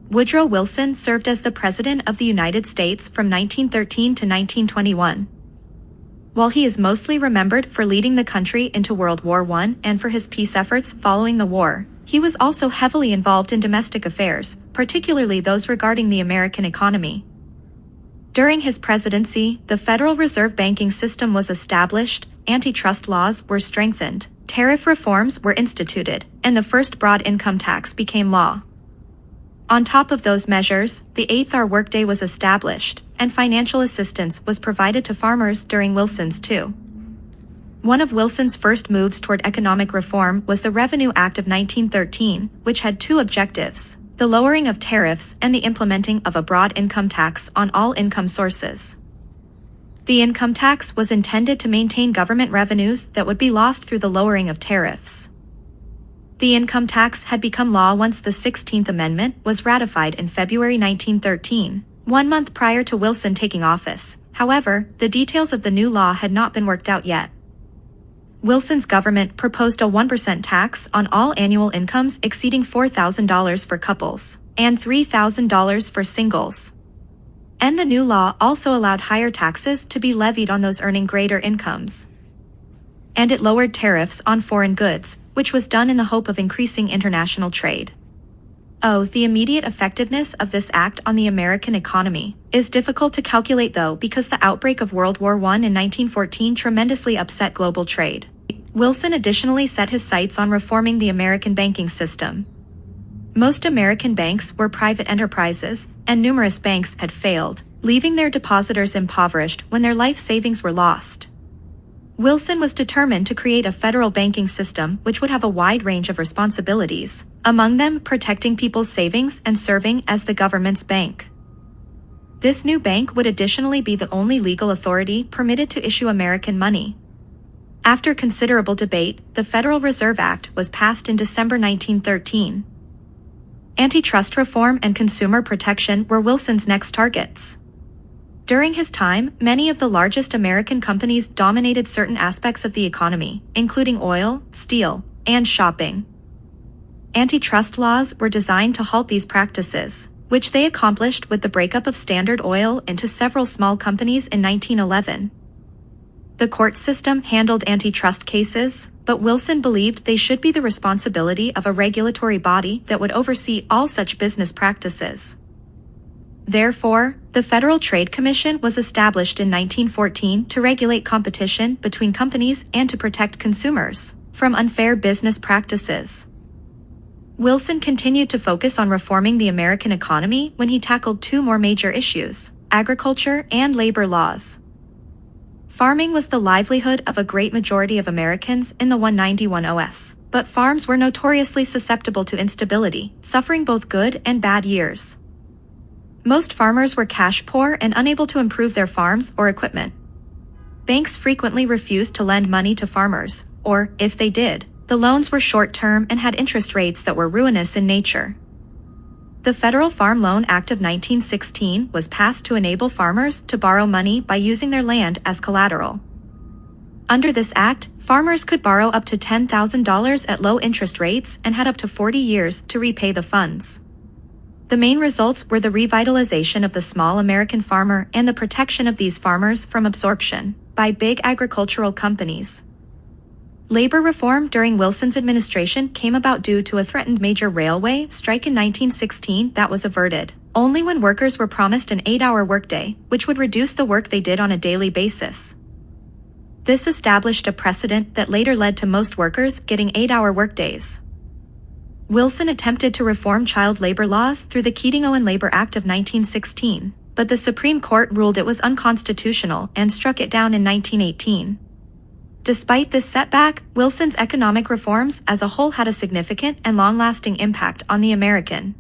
Woodrow Wilson served as the President of the United States from 1913 to 1921. While he is mostly remembered for leading the country into World War I and for his peace efforts following the war, he was also heavily involved in domestic affairs, particularly those regarding the American economy. During his presidency, the Federal Reserve banking system was established, antitrust laws were strengthened, tariff reforms were instituted, and the first broad income tax became law. On top of those measures, the 8th-hour workday was established, and financial assistance was provided to farmers during Wilson's too. One of Wilson's first moves toward economic reform was the Revenue Act of 1913, which had two objectives: the lowering of tariffs and the implementing of a broad income tax on all income sources. The income tax was intended to maintain government revenues that would be lost through the lowering of tariffs. The income tax had become law once the 16th Amendment was ratified in February 1913, 1 month prior to Wilson taking office. However, the details of the new law had not been worked out yet. Wilson's government proposed a 1% tax on all annual incomes exceeding $4,000 for couples, and $3,000 for singles. And the new law also allowed higher taxes to be levied on those earning greater incomes. And it lowered tariffs on foreign goods, which was done in the hope of increasing international trade. The immediate effectiveness of this act on the American economy is difficult to calculate though, because the outbreak of World War I in 1914 tremendously upset global trade. Wilson additionally set his sights on reforming the American banking system. Most American banks were private enterprises, and numerous banks had failed, leaving their depositors impoverished when their life savings were lost. Wilson was determined to create a federal banking system which would have a wide range of responsibilities, among them protecting people's savings and serving as the government's bank. This new bank would additionally be the only legal authority permitted to issue American money. After considerable debate, the Federal Reserve Act was passed in December 1913. Antitrust reform and consumer protection were Wilson's next targets. During his time, many of the largest American companies dominated certain aspects of the economy, including oil, steel, and shopping. Antitrust laws were designed to halt these practices, which they accomplished with the breakup of Standard Oil into several small companies in 1911. The court system handled antitrust cases, but Wilson believed they should be the responsibility of a regulatory body that would oversee all such business practices. Therefore, the Federal Trade Commission was established in 1914 to regulate competition between companies and to protect consumers from unfair business practices. Wilson continued to focus on reforming the American economy when he tackled two more major issues: agriculture and labor laws. Farming was the livelihood of a great majority of Americans in the 191 OS, but farms were notoriously susceptible to instability, suffering both good and bad years. Most farmers were cash poor and unable to improve their farms or equipment. Banks frequently refused to lend money to farmers, or, if they did, the loans were short-term and had interest rates that were ruinous in nature. The Federal Farm Loan Act of 1916 was passed to enable farmers to borrow money by using their land as collateral. Under this act, farmers could borrow up to $10,000 at low interest rates and had up to 40 years to repay the funds. The main results were the revitalization of the small American farmer and the protection of these farmers from absorption by big agricultural companies. Labor reform during Wilson's administration came about due to a threatened major railway strike in 1916 that was averted only when workers were promised an 8-hour workday, which would reduce the work they did on a daily basis. This established a precedent that later led to most workers getting 8-hour workdays. Wilson attempted to reform child labor laws through the Keating-Owen Labor Act of 1916, but the Supreme Court ruled it was unconstitutional and struck it down in 1918. Despite this setback, Wilson's economic reforms as a whole had a significant and long-lasting impact on the American